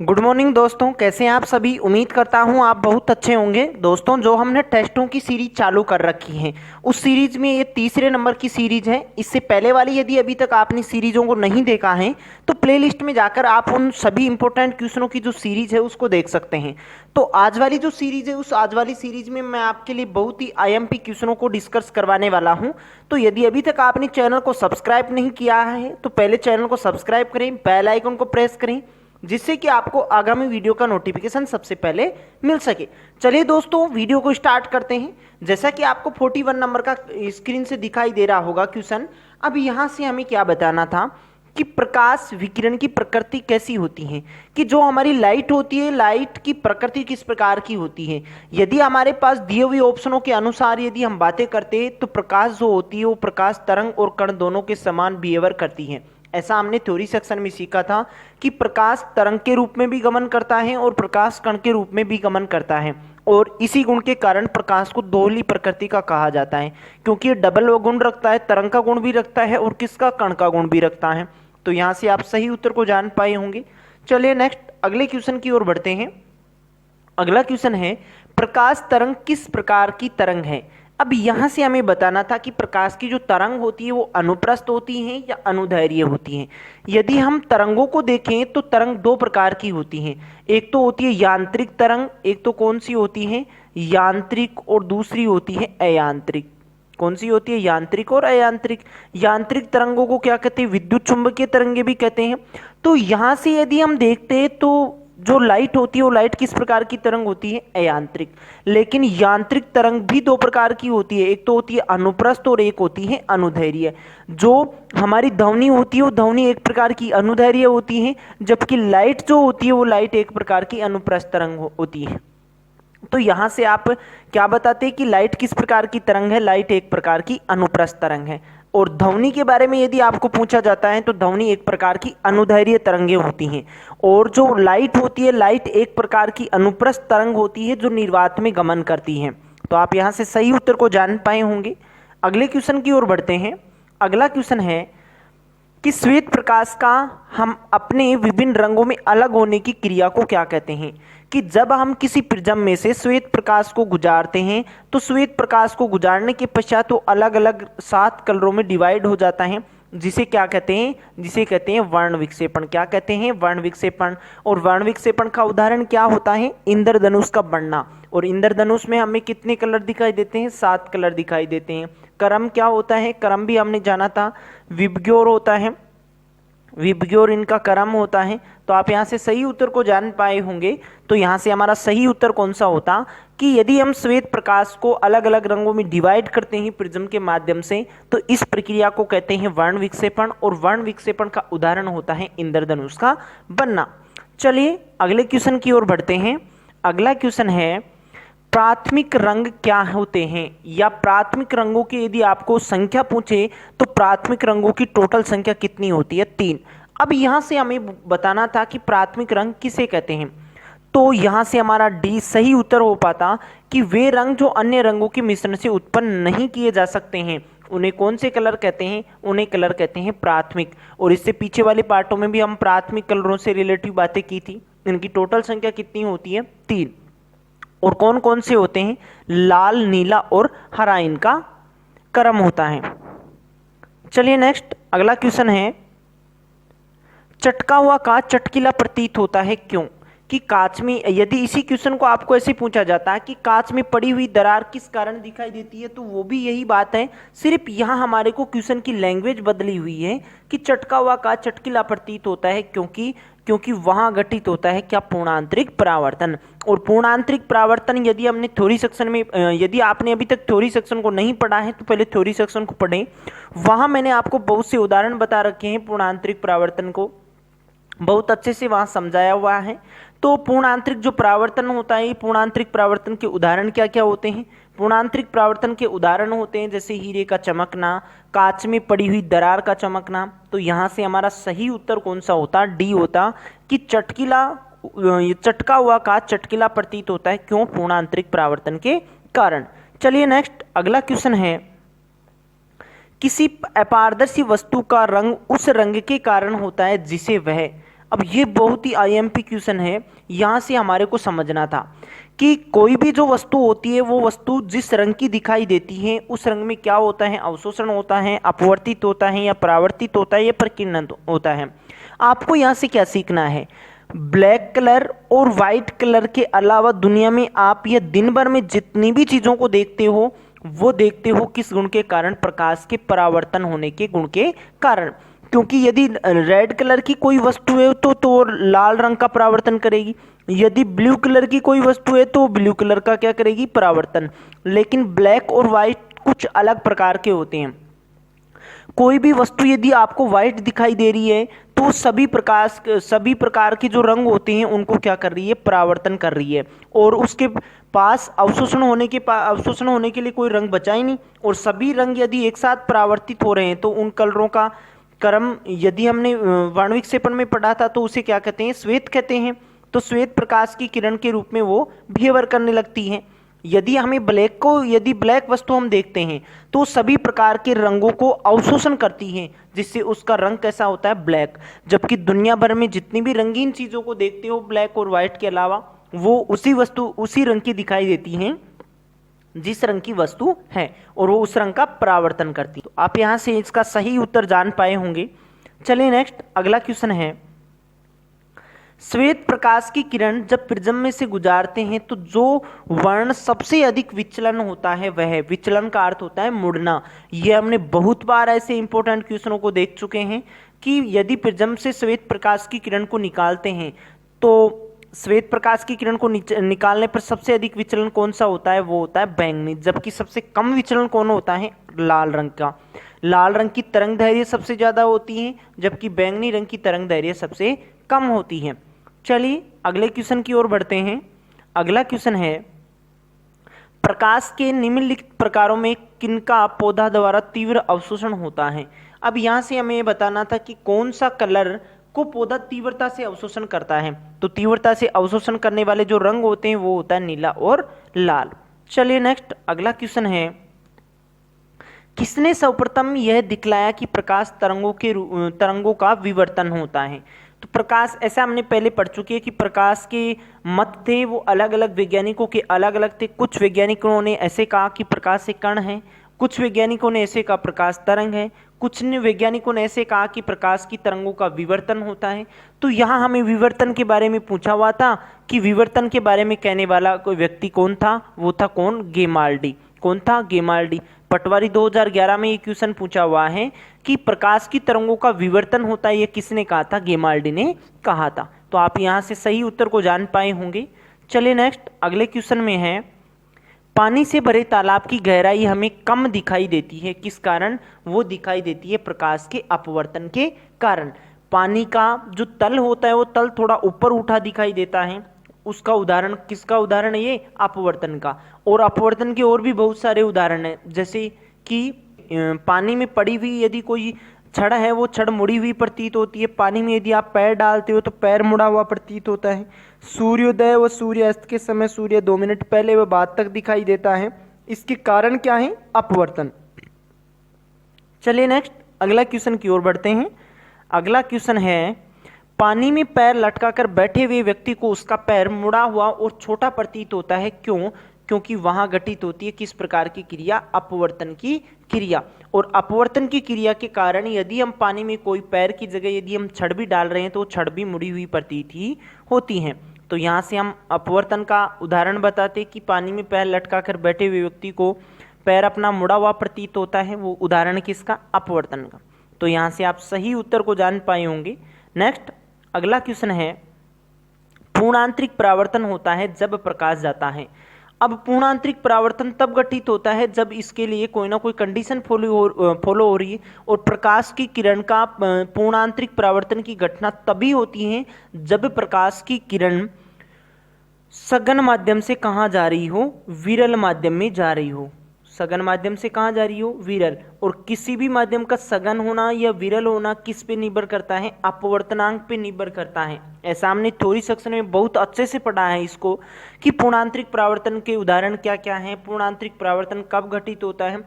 Good morning दोस्तों, कैसे हैं आप सभी। उम्मीद करता हूं आप बहुत अच्छे होंगे। दोस्तों, जो हमने टेस्टों की सीरीज चालू कर रखी है उस सीरीज में ये तीसरे नंबर की सीरीज है। इससे पहले वाली यदि अभी तक आपने सीरीजों को नहीं देखा है तो प्लेलिस्ट में जाकर आप उन सभी इंपॉर्टेंट क्वेश्चनों की जो सीरीज है उसको देख सकते हैं। तो आज वाली जो सीरीज है उस आज वाली सीरीज में मैं आपके लिए बहुत ही आईएमपी क्वेश्चनों को डिस्कस करवाने वाला हूं। तो यदि अभी तक आपने चैनल को सब्सक्राइब नहीं किया है तो पहले चैनल को सब्सक्राइब करें, बेल आइकन को प्रेस करें, जिससे कि आपको आगामी वीडियो का नोटिफिकेशन सबसे पहले मिल सके। चलिए दोस्तों, वीडियो को स्टार्ट करते हैं। जैसा कि आपको 41 नंबर का स्क्रीन से दिखाई दे रहा होगा क्वेश्चन। अब यहां से हमें क्या बताना था कि प्रकाश विकिरण की प्रकृति कैसी होती है, कि जो हमारी लाइट होती है, लाइट की प्रकृति किस प्रकार की होती है। यदि हमारे पास दिए हुए ऑप्शनों के अनुसार यदि हम बातें करते हैं तो प्रकाश जो होती है वो प्रकाश तरंग और कण दोनों के समान बिहेवियर करती है। ऐसा हमने थ्योरी सेक्शन में सीखा था कि प्रकाश तरंग के रूप में भी गमन करता है और प्रकाश कण के रूप में भी गमन करता है, और इसी गुण के कारण प्रकाश को दोहली प्रकृति का कहा जाता है, क्योंकि ये डबल गुण रखता है, तरंग का गुण भी रखता है और किसका, कण का गुण भी रखता है। तो यहां से आप सही उत्तर को जान पाए होंगे। चलिए नेक्स्ट अगले क्वेश्चन की ओर बढ़ते हैं। अगला क्वेश्चन है, प्रकाश तरंग किस प्रकार की तरंग है। अब यहां से हमें बताना था कि प्रकाश की जो तरंग होती है वो अनुप्रस्थ होती है या अनुदैर्घ्य होती है। यदि हम तरंगों को देखें तो तरंग दो प्रकार की होती हैं। एक तो होती है यांत्रिक तरंग, एक तो कौन सी होती है, यांत्रिक, और दूसरी होती है अयांत्रिक। कौन सी होती है, यांत्रिक और अयांत्रिक। यांत्रिक तरंगों को क्या कहते हैं, विद्युत चुंबकीय तरंगे भी कहते हैं। तो यहां से यदि हम देखते हैं तो जो लाइट होती है वो लाइट किस प्रकार की तरंग होती है, अयांत्रिक। लेकिन यांत्रिक तरंग भी दो प्रकार की होती है, एक तो होती है अनुप्रस्थ और एक होती है अनुदैर्घ्य। जो हमारी ध्वनि होती है वो ध्वनि एक प्रकार की अनुदैर्घ्य होती है, जबकि लाइट जो होती है वो लाइट एक प्रकार की अनुप्रस्थ तरंग होती है। तो यहां से आप क्या बताते हैं कि लाइट किस प्रकार की तरंग है, लाइट एक प्रकार की अनुप्रस्थ तरंग है। और ध्वनि के बारे में यदि आपको पूछा जाता है तो ध्वनि एक प्रकार की अनुदैर्घ्य तरंगें होती हैं, और जो लाइट होती है, लाइट एक प्रकार की अनुप्रस्थ तरंग होती है जो निर्वात में गमन करती है। तो आप यहां से सही उत्तर को जान पाए होंगे। अगले क्वेश्चन की ओर बढ़ते हैं। अगला क्वेश्चन है कि श्वेत प्रकाश का हम अपने विभिन्न रंगों में अलग होने की क्रिया को क्या कहते हैं। कि जब हम किसी प्रिज्म में से श्वेत प्रकाश को गुजारते हैं तो श्वेत प्रकाश को गुजारने के पश्चात वो अलग अलग 7 कलरों में डिवाइड हो जाता है, जिसे क्या कहते हैं, जिसे कहते हैं वर्ण विक्षेपण। क्या कहते हैं, वर्ण विक्षेपण। और वर्ण विक्षेपण का उदाहरण क्या होता है, इंद्रधनुष का बनना। और इंद्रधनुष में हमें कितने कलर दिखाई देते हैं, 7 कलर दिखाई देते हैं। क्रम क्या होता है, क्रम भी हमने जाना था, विबग्योर होता है, विबग्योर इनका क्रम होता है। तो आप यहाँ से सही उत्तर को जान पाए होंगे। तो यहाँ से हमारा सही उत्तर कौन सा होता कि यदि हम श्वेत प्रकाश को अलग अलग रंगों में डिवाइड करते हैं प्रिज्म के माध्यम से तो इस प्रक्रिया को कहते हैं वर्ण विक्षेपण, और वर्ण विक्षेपण का उदाहरण होता है इंद्रधनुष का बनना। चलिए अगले क्वेश्चन की ओर बढ़ते हैं। अगला क्वेश्चन है, प्राथमिक रंग क्या होते हैं, या प्राथमिक रंगों की यदि आपको संख्या पूछे तो प्राथमिक रंगों की टोटल संख्या कितनी होती है, 3। अब यहां से हमें बताना था कि प्राथमिक रंग किसे कहते हैं। तो यहां से हमारा डी सही उत्तर हो पाता कि वे रंग जो अन्य रंगों के मिश्रण से उत्पन्न नहीं किए जा सकते हैं उन्हें कौन से कलर कहते हैं, उन्हें कलर कहते हैं प्राथमिक। और इससे पीछे वाले पार्टों में भी हम प्राथमिक कलरों से रिलेटिव बातें की थी। इनकी टोटल संख्या कितनी होती है, 3। और कौन कौन से होते हैं, लाल, नीला और हरा इनका क्रम होता है। चलिए नेक्स्ट अगला क्वेश्चन है, चटका हुआ कांच चटकीला प्रतीत होता है क्यों। कि कांच में, यदि इसी क्वेश्चन को आपको ऐसे पूछा जाता है कि कांच में पड़ी हुई दरार किस कारण दिखाई देती है, तो वो भी यही बात है, सिर्फ यहाँ हमारे को क्वेश्चन की लैंग्वेज बदली हुई है कि चटका हुआ कांच चटकीला प्रतीत होता है क्योंकि वहां घटित होता है क्या, पूर्णांतरिक परावर्तन। और पूर्णांतरिक परावर्तन यदि हमने थ्योरी सेक्शन में, यदि आपने अभी तक थ्योरी सेक्शन को नहीं पढ़ा है तो पहले थ्योरी सेक्शन को पढ़ें। वहां मैंने आपको बहुत से उदाहरण बता रखे हैं, पूर्णांतरिक परावर्तन को बहुत अच्छे से वहां समझाया हुआ है। तो पूर्णांतरिक जो परावर्तन होता है, पूर्णांतरिक परावर्तन के उदाहरण क्या क्या होते हैं। पूर्णांतरिक परावर्तन के उदाहरण होते हैं जैसे हीरे का चमकना, कांच में पड़ी हुई दरार का चमकना। तो यहां से हमारा सही उत्तर कौन सा होता, डी होता कि चटका हुआ कांच चटकीला प्रतीत होता है क्यों, पूर्णांतरिक परावर्तन के कारण। चलिए नेक्स्ट अगला क्वेश्चन है, किसी अपारदर्शी वस्तु का रंग उस रंग के कारण होता है जिसे वह अब ये बहुत ही आईएमपी क्वेश्चन है, यहाँ से हमारे को समझना था कि कोई भी जो वस्तु होती है वो वस्तु जिस रंग की दिखाई देती है उस रंग में क्या होता है, अवशोषण होता है, अपवर्तित होता है या परावर्तित होता है या प्रकीर्णन होता है। आपको यहाँ से क्या सीखना है, ब्लैक कलर और वाइट कलर के अलावा दुनिया में आप ये दिन भर में जितनी भी चीज़ों को देखते हो वो देखते हो किस गुण के कारण, प्रकाश के परावर्तन होने के गुण के कारण। क्योंकि यदि रेड कलर की कोई वस्तु है तो लाल रंग का परावर्तन करेगी, यदि ब्लू कलर की कोई वस्तु है तो ब्लू कलर का क्या करेगी, परावर्तन। लेकिन ब्लैक और वाइट कुछ अलग प्रकार के होते हैं। कोई भी वस्तु यदि आपको व्हाइट दिखाई दे रही है तो सभी प्रकार के जो रंग होते हैं उनको क्या कर रही है, परावर्तन कर रही है, और उसके पास अवशोषण होने के लिए कोई रंग बचा ही नहीं। और सभी रंग यदि एक साथ परावर्तित हो रहे हैं तो उन कलरों का क्रम यदि हमने वर्णविक्षेपण में पढ़ा था तो उसे क्या कहते हैं, श्वेत कहते हैं। तो श्वेत प्रकाश की किरण के रूप में वो बिहेवियर करने लगती है। यदि ब्लैक वस्तु हम देखते हैं तो सभी प्रकार के रंगों को अवशोषण करती है, जिससे उसका रंग कैसा होता है, ब्लैक। जबकि दुनिया भर में जितनी भी रंगीन चीजों को देखते हो ब्लैक और व्हाइट के अलावा, वो उसी रंग की दिखाई देती हैं जिस रंग की वस्तु है, और वो उस रंग का परावर्तन करती है। तो आप यहां से इसका सही उत्तर जान पाए होंगे। चलिए नेक्स्ट अगला क्वेश्चन है, श्वेत प्रकाश की किरण जब प्रिज्म में से गुजारते हैं तो जो वर्ण सबसे अधिक विचलन होता है वह, विचलन का अर्थ होता है मुड़ना। ये हमने बहुत बार ऐसे इंपॉर्टेंट क्वेश्चनों को देख चुके हैं कि यदि प्रिज्म से श्वेत प्रकाश की किरण को निकालते हैं तो श्वेत प्रकाश की किरण को निकालने पर सबसे अधिक विचलन कौन सा होता है, वो होता है बैंगनी। जबकि सबसे कम विचलन कौन होता है, लाल रंग का। लाल रंग की तरंग दैर्घ्य सबसे ज्यादा होती है जबकि बैंगनी रंग की तरंग दैर्घ्य सबसे कम होती है। चलिए अगले क्वेश्चन की ओर बढ़ते हैं। अगला क्वेश्चन है, प्रकाश के निम्नलिखित प्रकारों में किनका पौधा द्वारा तीव्र अवशोषण होता है। अब यहां से हमें बताना था कि कौन सा कलर को पौधा तीव्रता से अवशोषण करता है। तो तीव्रता से अवशोषण करने वाले जो रंग होते हैं वो होता है नीला और लाल। चलिए नेक्स्ट अगला क्वेश्चन है, किसने सर्वप्रथम यह दिखलाया कि प्रकाश तरंगों का विवर्तन होता है। तो प्रकाश, ऐसा हमने पहले पढ़ चुके हैं कि प्रकाश के मत थे वो अलग अलग वैज्ञानिकों के अलग अलग थे। कुछ वैज्ञानिकों ने ऐसे कहा कि प्रकाश एक कण है, कुछ वैज्ञानिकों ने ऐसे कहा प्रकाश तरंग है, कुछ वैज्ञानिकों ने ऐसे कहा कि प्रकाश की तरंगों का विवर्तन होता है। तो यहाँ हमें विवर्तन के बारे में पूछा हुआ था कि विवर्तन के बारे में कहने वाला कोई व्यक्ति कौन था, वो था कौन, गेमाल्डी। कौन था, गेमाल्डी। पटवारी 2011 में ये क्वेश्चन पूछा हुआ है कि प्रकाश की तरंगों का विवर्तन होता है, ये किसने कहा था, गेमाल्डी ने कहा था। तो आप यहाँ से सही उत्तर को जान पाए होंगे। चलिए नेक्स्ट अगले क्वेश्चन में है, पानी से भरे तालाब की गहराई हमें कम दिखाई देती है, किस कारण, वो दिखाई देती है प्रकाश के अपवर्तन के कारण। पानी का जो तल होता है वो तल थोड़ा ऊपर उठा दिखाई देता है, उसका उदाहरण, किसका उदाहरण है ये, अपवर्तन का। और अपवर्तन के और भी बहुत सारे उदाहरण हैं, जैसे कि पानी में पड़ी हुई यदि कोई छड़ है वो छड़ मुड़ी हुई प्रतीत होती है, पानी में यदि आप पैर डालते हो तो पैर मुड़ा हुआ प्रतीत होता है, सूर्योदय व सूर्यास्त के समय सूर्य 2 मिनट पहले व बाद तक दिखाई देता है। इसके कारण क्या है, अपवर्तन। चलिए नेक्स्ट अगला क्वेश्चन की ओर बढ़ते हैं। अगला क्वेश्चन है, पानी में पैर लटकाकर बैठे हुए व्यक्ति को उसका पैर मुड़ा हुआ और छोटा प्रतीत होता है, क्यों, क्योंकि वहां घटित होती है किस प्रकार की क्रिया, अपवर्तन की क्रिया। और अपवर्तन की क्रिया के कारण यदि हम पानी में कोई पैर की जगह यदि हम छड़ भी डाल रहे हैं तो वो छड़ भी मुड़ी हुई प्रतीत ही होती हैं। तो यहाँ से हम अपवर्तन का उदाहरण बताते कि पानी में पैर लटकाकर बैठे हुए व्यक्ति को पैर अपना मुड़ा हुआ प्रतीत होता है, वो उदाहरण किसका, अपवर्तन का। तो यहाँ से आप सही उत्तर को जान पाए होंगे। नेक्स्ट अगला क्वेश्चन है, पूर्णांतरिक परावर्तन होता है जब प्रकाश जाता है। अब पूर्णांतरिक परावर्तन तब घटित होता है जब इसके लिए कोई ना कोई कंडीशन फॉलो हो रही है, और प्रकाश की किरण का पूर्णांतरिक परावर्तन की घटना तभी होती है जब प्रकाश की किरण सघन माध्यम से कहाँ जा रही हो, विरल माध्यम में जा रही हो। सघन माध्यम से कहाँ जा रही हो, विरल। और किसी भी माध्यम का सघन होना या विरल होना किस पे निर्भर करता है, अपवर्तनांक पे निर्भर करता है। ऐसा हमने थ्योरी सेक्शन में बहुत अच्छे से पढ़ा है इसको कि पूर्णांतरिक परावर्तन के उदाहरण क्या क्या हैं, पूर्णांतरिक परावर्तन कब घटित होता है।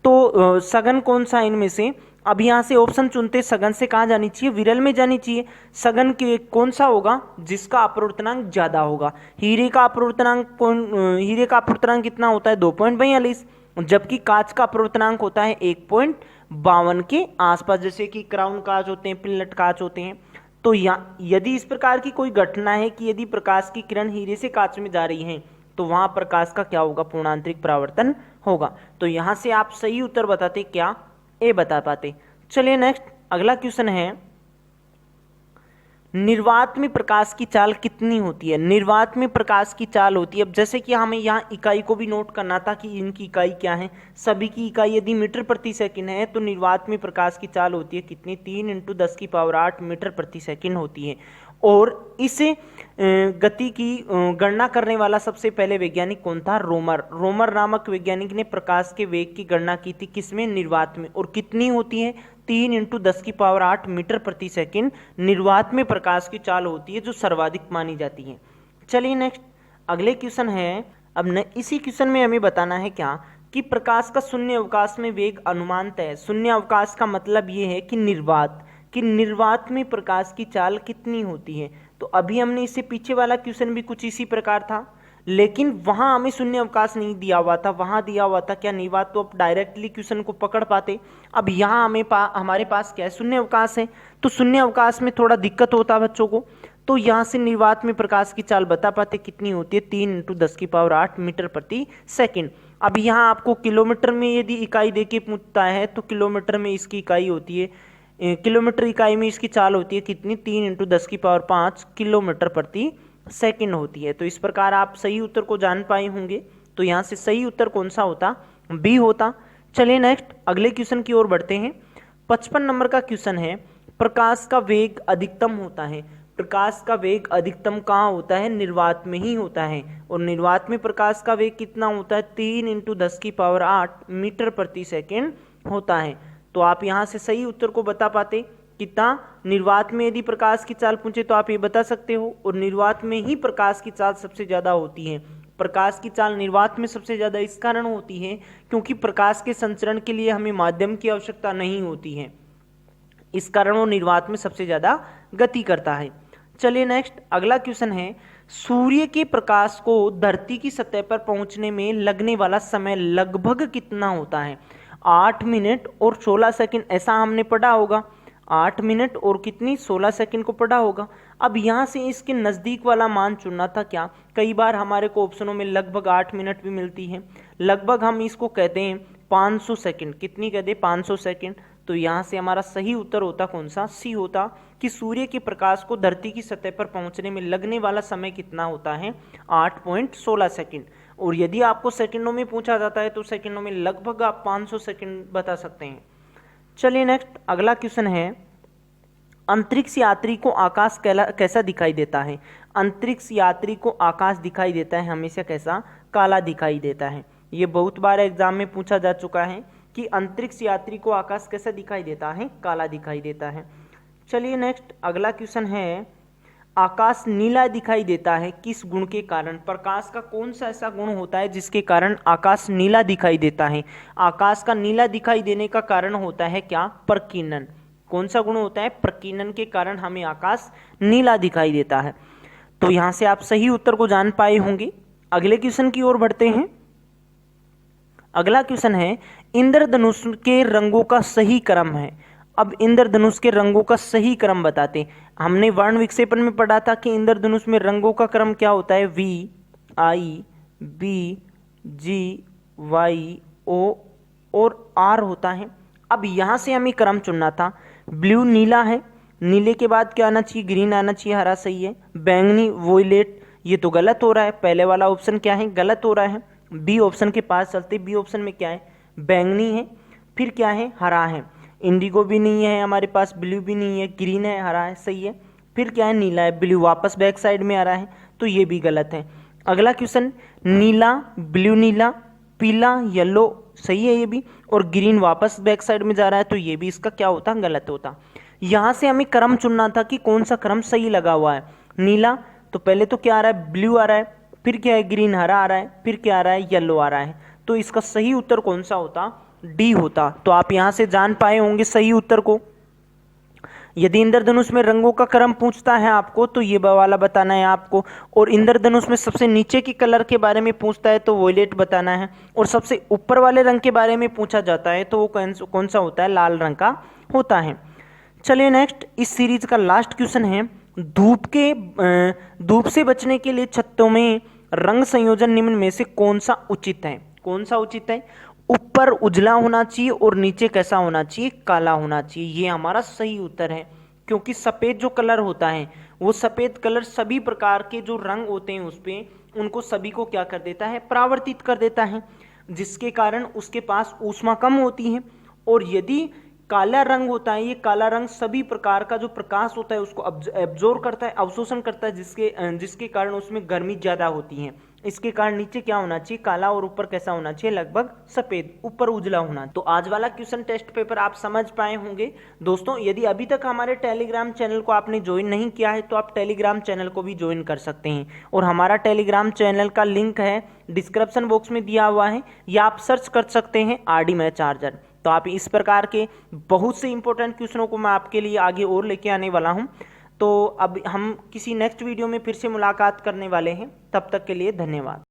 तो सघन कौन सा इनमें से, अब यहाँ से ऑप्शन चुनते सघन से कहाँ जानी चाहिए, विरल में जानी चाहिए। सघन के कौन सा होगा, जिसका अपवर्तनांक ज्यादा होगा। हीरे का अपवर्तनांक कितना होता है 2.42, जबकि कांच का अपवर्तनांक होता है 1.52 के आसपास, जैसे कि क्राउन कांच होते हैं, पिनलेट कांच होते हैं। तो यदि इस प्रकार की कोई घटना है कि यदि प्रकाश की किरण हीरे से कांच में जा रही है तो वहां प्रकाश का क्या होगा, पूर्णांतरिक परावर्तन होगा। तो यहां से आप सही उत्तर बताते क्या, ए बता पाते। चलिए नेक्स्ट अगला क्वेश्चन है, निर्वात में प्रकाश की चाल कितनी होती है। निर्वात में प्रकाश की चाल होती है, अब जैसे कि हमें यहाँ इकाई को भी नोट करना था कि इनकी इकाई क्या है। सभी की इकाई यदि मीटर प्रति सेकंड है तो निर्वात में प्रकाश की चाल होती है कितनी, 3 × 10⁸ मीटर प्रति सेकंड होती है। और इस गति की गणना करने वाला सबसे पहले वैज्ञानिक कौन था, रोमर। रोमर नामक वैज्ञानिक ने प्रकाश के वेग की गणना की थी, किसमें, निर्वात में। और कितनी होती है, 3 × 10⁸ मीटर प्रति सेकंड निर्वात में प्रकाश की चाल होती है, जो सर्वाधिक मानी जाती है। चलिए नेक्स्ट अगले क्वेश्चन है। अब इसी क्वेश्चन में हमें बताना है क्या, कि प्रकाश का शून्य अवकाश में वेग अनुमान तय। शून्य अवकाश का मतलब ये है कि निर्वात में प्रकाश की चाल कितनी होती है। तो अभी हमने इससे पीछे वाला क्वेश्चन भी कुछ इसी प्रकार था, लेकिन वहां हमें शून्य अवकाश नहीं दिया हुआ था, वहां दिया हुआ था क्या, निर्वात। तो आप डायरेक्टली क्वेश्चन को पकड़ पाते। अब यहाँ हमारे पास क्या है, शून्य अवकाश है। तो शून्य अवकाश में थोड़ा दिक्कत होता है बच्चों को। तो यहाँ से निर्वात में प्रकाश की चाल बता पाते कितनी होती है, 3 × 10⁸ मीटर प्रति सेकंड। अब यहाँ आपको किलोमीटर में यदि इकाई देके पूछता है तो किलोमीटर में इसकी इकाई होती है, किलोमीटर इकाई में इसकी चाल होती है कितनी, 3 × 10⁵ किलोमीटर प्रति सेकंड होती है। तो इस प्रकार आप सही उत्तर को जान पाए होंगे। तो यहाँ से सही उत्तर कौन सा होता, बी होता। चलिए नेक्स्ट अगले क्वेश्चन की ओर बढ़ते हैं। 55 नंबर का क्वेश्चन है, प्रकाश का वेग अधिकतम होता है। प्रकाश का वेग अधिकतम कहाँ होता है, निर्वात में ही होता है। और निर्वात में प्रकाश का वेग कितना होता है, 3 × 10⁸ मीटर प्रति सेकंड होता है। तो आप यहाँ से सही उत्तर को बता पाते कितना, निर्वात में यदि प्रकाश की चाल पूछे तो आप ये बता सकते हो। और निर्वात में ही प्रकाश की चाल सबसे ज्यादा होती है। प्रकाश की चाल निर्वात में सबसे ज्यादा इस कारण होती है क्योंकि प्रकाश के संचरण के लिए हमें माध्यम की आवश्यकता नहीं होती है, इस कारण वो निर्वात में सबसे ज्यादा गति करता है। चलिए नेक्स्ट अगला क्वेश्चन है, सूर्य के प्रकाश को धरती की सतह पर पहुंचने में लगने वाला समय लगभग कितना होता है। 8 मिनट और 16 सेकंड ऐसा हमने पढ़ा होगा। 8 मिनट और कितनी, 16 सेकंड को पढ़ा होगा। अब यहाँ से इसके नज़दीक वाला मान चुनना था क्या। कई बार हमारे को ऑप्शनों में लगभग 8 मिनट भी मिलती है। लगभग हम इसको कहते हैं 500 सेकंड। कितनी कहते हैं, 500 सेकंड। तो यहाँ से हमारा सही उत्तर होता कौन सा, सी होता, कि सूर्य के प्रकाश को धरती की सतह पर पहुंचने में लगने वाला समय कितना होता है, 8.16 सेकंड। और यदि आपको सेकंडों में पूछा जाता है तो सेकंडों में लगभग आप 500 सेकंड बता सकते हैं। चलिए नेक्स्ट अगला क्वेश्चन है, अंतरिक्ष यात्री को आकाश कैसा दिखाई देता है। अंतरिक्ष यात्री को आकाश दिखाई देता है हमेशा कैसा, काला दिखाई देता है। ये बहुत बार एग्जाम में पूछा जा चुका है कि अंतरिक्ष यात्री को आकाश कैसा दिखाई देता है, काला दिखाई देता है। चलिए नेक्स्ट अगला क्वेश्चन है, आकाश नीला दिखाई देता है किस गुण के कारण। प्रकाश का कौन सा ऐसा गुण होता है जिसके कारण आकाश नीला दिखाई देता है। आकाश का नीला दिखाई देने का कारण होता है क्या, प्रकीर्णन। कौन सा गुण होता है, प्रकीर्णन के कारण हमें आकाश नीला दिखाई देता है। तो यहां से आप सही उत्तर को जान पाए होंगे। अगले क्वेश्चन की ओर बढ़ते हैं। अगला क्वेश्चन है, इंद्रधनुष के रंगों का सही क्रम है। अब इंद्रधनुष के रंगों का सही क्रम बताते। हमने वर्ण विक्षेपण में पढ़ा था कि इंद्रधनुष में रंगों का क्रम क्या होता है, VI BG Y O और R होता है। अब यहां से हमें क्रम चुनना था। ब्लू नीला है, नीले के बाद क्या आना चाहिए, ग्रीन आना चाहिए, हरा सही है। बैंगनी वोयलेट, ये तो गलत हो रहा है। पहले वाला ऑप्शन क्या है, गलत हो रहा है। बी ऑप्शन के पास चलते, बी ऑप्शन में क्या है, बैंगनी है। फिर क्या है, हरा है। इंडिगो भी नहीं है हमारे पास, ब्लू भी नहीं है, ग्रीन है, हरा है, सही है। फिर क्या है, नीला है। ब्लू वापस बैक साइड में आ रहा है तो ये भी गलत है। अगला क्वेश्चन, नीला, ब्लू नीला, पीला, येलो, सही है ये भी। और ग्रीन वापस बैक साइड में जा रहा है तो ये भी इसका क्या होता, गलत होता। यहां से हमें क्रम चुनना था कि कौन सा क्रम सही लगा हुआ है। नीला तो पहले तो क्या आ रहा है, ब्लू आ रहा है, फिर क्या है, ग्रीन हरा आ रहा है, फिर क्या आ रहा है, येलो आ रहा है। तो इसका सही उत्तर कौन सा होता, डी होता। तो आप यहाँ से जान पाए होंगे सही उत्तर को। यदि इंद्रधनुष में रंगों का क्रम पूछता है आपको तो ये वाला बताना है आपको, और इंद्रधनुष में सबसे नीचे के कलर के बारे में पूछता है तो वॉयलेट बताना है, और सबसे ऊपर वाले रंग के बारे में पूछा जाता है तो वो कौन सा होता है, लाल रंग का होता है। चलिए नेक्स्ट, इस सीरीज का लास्ट क्वेश्चन है, धूप से बचने के लिए छत्तों में रंग संयोजन निम्न में से कौन सा उचित है? कौन सा उचित है? ऊपर उजला होना चाहिए और नीचे कैसा होना चाहिए, काला होना चाहिए। ये हमारा सही उत्तर है, क्योंकि सफ़ेद जो कलर होता है वो सफ़ेद कलर सभी प्रकार के जो रंग होते हैं उस पर उनको सभी को क्या कर देता है, परावर्तित कर देता है, जिसके कारण उसके पास ऊष्मा कम होती है। और यदि काला रंग होता है, ये काला रंग सभी प्रकार का जो प्रकाश होता है उसको एब्जॉर्ब करता है, अवशोषण करता है, जिसके कारण उसमें गर्मी ज़्यादा होती है। इसके कारण नीचे क्या होना चाहिए, काला, और ऊपर कैसा होना चाहिए, लगभग सफ़ेद, ऊपर उजला होना। तो आज वाला क्वेश्चन टेस्ट पेपर आप समझ पाए होंगे दोस्तों। यदि अभी तक हमारे टेलीग्राम चैनल को आपने ज्वाइन नहीं किया है तो आप टेलीग्राम चैनल को भी ज्वाइन कर सकते हैं, और हमारा टेलीग्राम चैनल का लिंक है डिस्क्रिप्शन बॉक्स में दिया हुआ है, या आप सर्च कर सकते हैं RD मैथ चार्जर। तो आप इस प्रकार के बहुत से इंपॉर्टेंट क्वेश्चनों को मैं आपके लिए आगे और लेके आने वाला हूं। तो अब हम किसी नेक्स्ट वीडियो में फिर से मुलाकात करने वाले हैं, तब तक के लिए धन्यवाद।